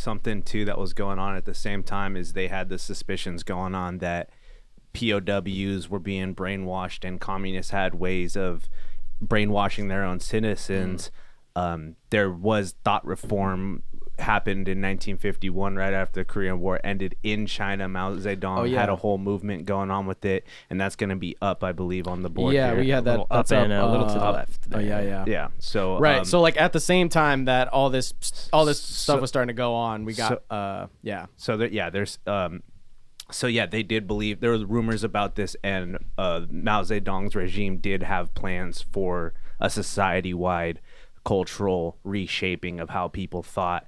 something too that was going on at the same time is they had the suspicions going on that POWs were being brainwashed and communists had ways of brainwashing their own citizens. There was thought reform happened in 1951 right after the Korean War ended in China. Mao Zedong had a whole movement going on with it, and that's going to be up, I believe, on the board here. We had that up and a little to the left there. Yeah, so right, so like at the same time that all this stuff was starting to go on, we got they did believe there were rumors about this, and Mao Zedong's regime did have plans for a society-wide cultural reshaping of how people thought.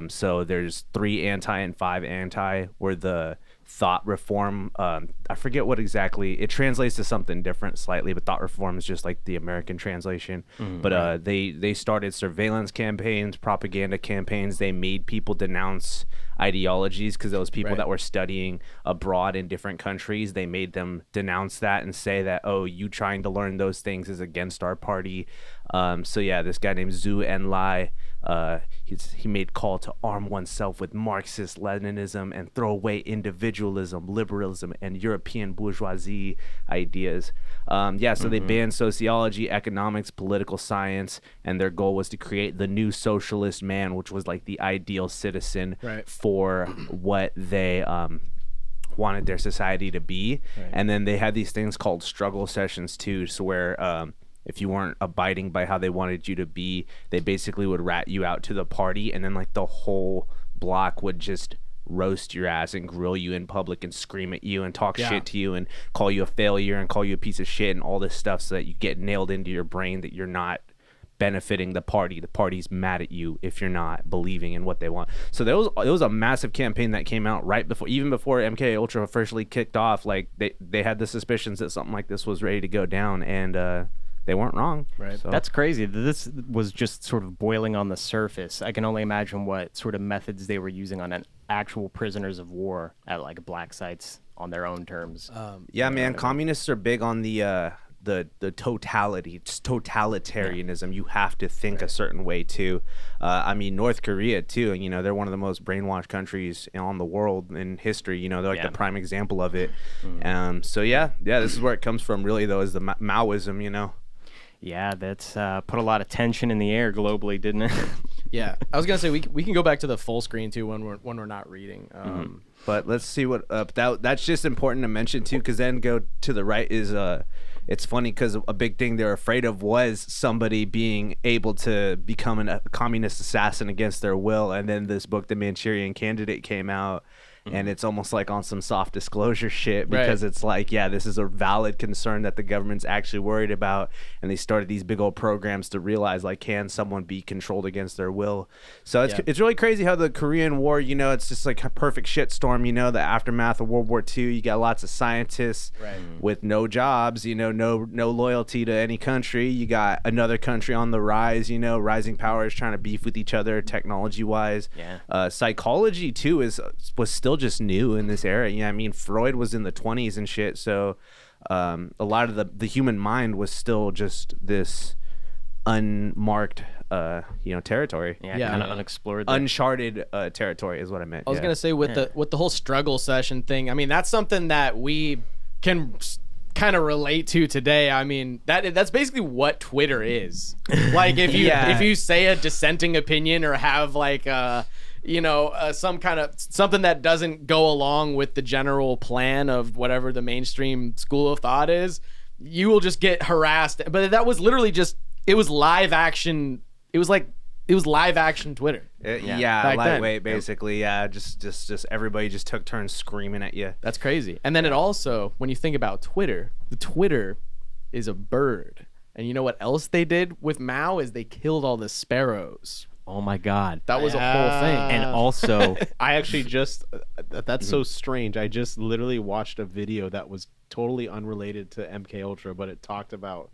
So there's 3 anti and 5 anti were the thought reform. I forget what exactly it translates to, something different slightly, but thought reform is just like the American translation. But they started surveillance campaigns, propaganda campaigns. They made people denounce ideologies because those people that were studying abroad in different countries, they made them denounce that and say that, oh, you trying to learn those things is against our party. This guy named Zhu Enlai, he made call to arm oneself with Marxist Leninism and throw away individualism, liberalism, and European bourgeoisie ideas. They banned sociology, economics, political science, and their goal was to create the new socialist man, which was like the ideal citizen for what they wanted their society to be. And then they had these things called struggle sessions too, so where if you weren't abiding by how they wanted you to be, they basically would rat you out to the party, and then like the whole block would just roast your ass and grill you in public and scream at you and talk shit to you and call you a failure and call you a piece of shit and all this stuff, so that you get nailed into your brain that you're not benefiting the party. The party's mad at you if you're not believing in what they want. So there was a massive campaign that came out right before, even before MK Ultra officially kicked off. Like they had the suspicions that something like this was ready to go down, and they weren't wrong. Right. So. That's crazy. This was just sort of boiling on the surface. I can only imagine what sort of methods they were using on an actual prisoners of war at like black sites on their own terms. Communists are big on the totalitarianism. You have to think a certain way too. North Korea too, they're one of the most brainwashed countries on the world in history. They're like the prime example of it. This is where it comes from really, though, is the Maoism. Yeah, that's put a lot of tension in the air globally, didn't it? Yeah, I was gonna say we can go back to the full screen too when we're not reading. But let's see what that's just important to mention too, because then go to the right is it's funny because a big thing they're afraid of was somebody being able to become a communist assassin against their will, and then this book, The Manchurian Candidate, came out. And it's almost like on some soft disclosure shit, because it's like, this is a valid concern that the government's actually worried about. And they started these big old programs to realize, like, can someone be controlled against their will? So it's really crazy how the Korean War, it's just like a perfect shitstorm, the aftermath of World War II. You got lots of scientists with no jobs, no loyalty to any country. You got another country on the rise, rising powers trying to beef with each other technology-wise. Psychology, too, was still just new in this era. Freud was in the 20s and shit, so a lot of the human mind was still just this unmarked territory. Kind of unexplored, uncharted territory is what I meant. I was gonna say with the whole struggle session thing, that's something that we can kind of relate to today. That's basically what Twitter is. Like if you say a dissenting opinion or have like some kind of something that doesn't go along with the general plan of whatever the mainstream school of thought is, you will just get harassed. But that was literally it was live action. It was live action Twitter. Lightweight, basically. Yeah, just everybody just took turns screaming at you. That's crazy. And then it also, when you think about Twitter, the Twitter is a bird. And you know what else they did with Mao is they killed all the sparrows. Oh my God, that was a whole thing. And also, I actually that's so strange. I just literally watched a video that was totally unrelated to MK Ultra, but it talked about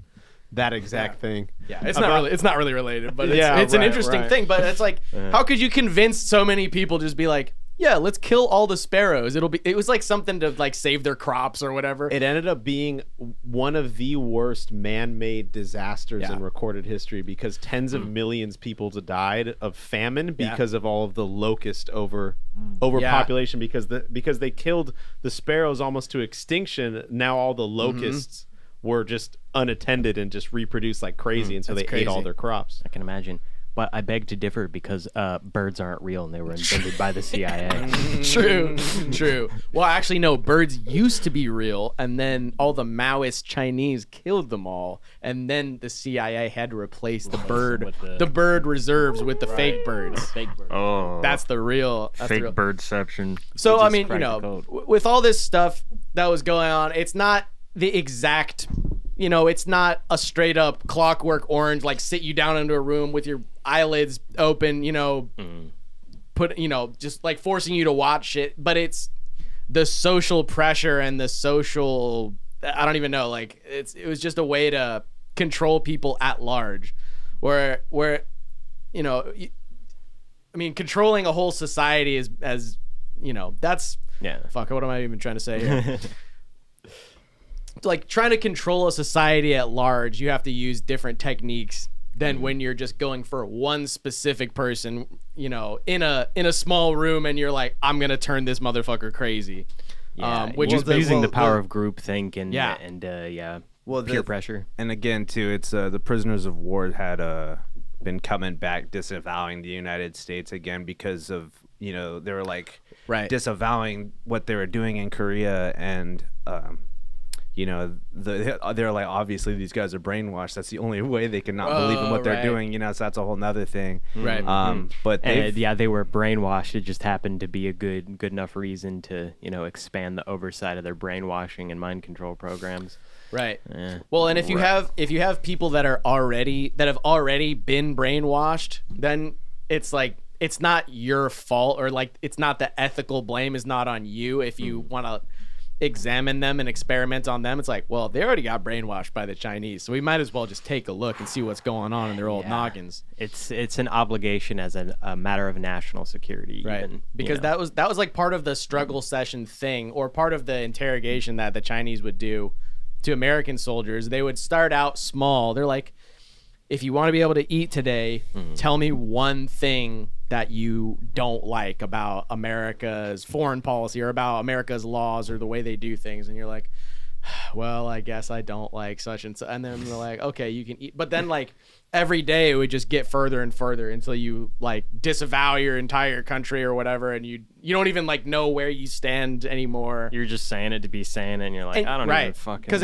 that exact thing. Yeah, it's not really related, but it's an interesting thing. But it's like, how could you convince so many people just be like, yeah, let's kill all the sparrows. It was like something to like save their crops or whatever. It ended up being one of the worst man-made disasters in recorded history because tens of millions of people died of famine because of all of the locust overpopulation because they killed the sparrows almost to extinction. Now all the locusts were just unattended and just reproduced like crazy, and so they ate all their crops. I can imagine. But I beg to differ because birds aren't real and they were invented by the CIA. True. Well, actually, no. Birds used to be real, and then all the Maoist Chinese killed them all, and then the CIA had to replace the bird reserves with the fake birds. Fake birds. Oh, That's the real. That's fake the real. birdception. So I mean, cracked the code. with all this stuff that was going on, it's not the exact. It's not a straight up Clockwork Orange, like sit you down into a room with your eyelids open, put, just like forcing you to watch it. But it's the social pressure and the social, I don't even know, like it was just a way to control people at large where, controlling a whole society is that's, fuck, what am I even trying to say here? Like trying to control a society at large, you have to use different techniques than when you're just going for one specific person, in a small room, and you're like, I'm gonna turn this motherfucker crazy. Which is using the power of groupthink and peer the pressure. And again, too, it's the prisoners of war had been coming back disavowing the United States again because of they were like disavowing what they were doing in Korea and. They're like, obviously these guys are brainwashed. That's the only way they can not believe in what they're doing. So that's a whole nother thing. Right. But they were brainwashed. It just happened to be a good enough reason to expand the oversight of their brainwashing and mind control programs. Right. Well, and if you have people that have already been brainwashed, then it's like it's not your fault, or like it's not the ethical blame is not on you if you want to examine them and experiment on them. It's like, well, they already got brainwashed by the Chinese, so we might as well just take a look and see what's going on in their old noggins. It's an obligation as a matter of national security, right? Even, because that was like part of the struggle session thing, or part of the interrogation that the Chinese would do to American soldiers. They would start out small. They're like, if you want to be able to eat today, tell me one thing that you don't like about America's foreign policy or about America's laws or the way they do things. And you're like, well, I guess I don't like such and such. And then they're like, okay, you can eat. But then like every day it would just get further and further until you like disavow your entire country or whatever. And you don't even like know where you stand anymore. You're just saying it to be saying it. And you're like, I don't even fucking. Because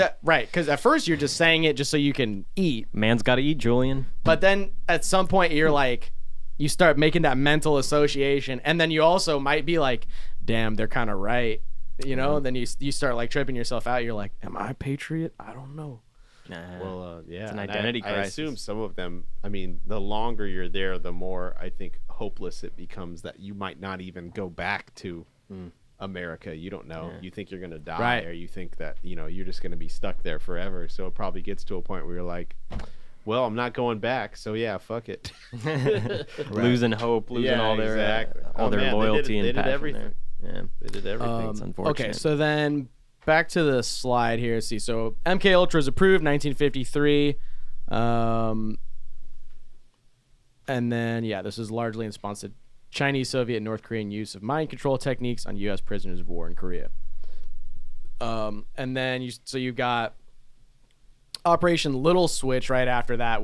at first you're just saying it just so you can eat. Man's got to eat, Julian. But then at some point you're like, you start making that mental association, and then you also might be like, damn, they're kind of right, then you start like tripping yourself out. You're like, am I a patriot? I don't know. Well, it's an identity crisis. I assume some of them, the longer you're there, the more I think hopeless it becomes that you might not even go back to America. You don't know. You think you're going to die, or you think that, you're just going to be stuck there forever. So it probably gets to a point where you're like, well, I'm not going back, so yeah, fuck it. Losing hope, losing all their loyalty and passion. They did everything. Yeah, they did everything. It's unfortunate. Okay, so then back to the slide here. See, so MK Ultra is approved 1953, and then this is largely in response to Chinese, Soviet, and North Korean use of mind control techniques on U.S. prisoners of war in Korea. And then you've got Operation Little Switch right after that.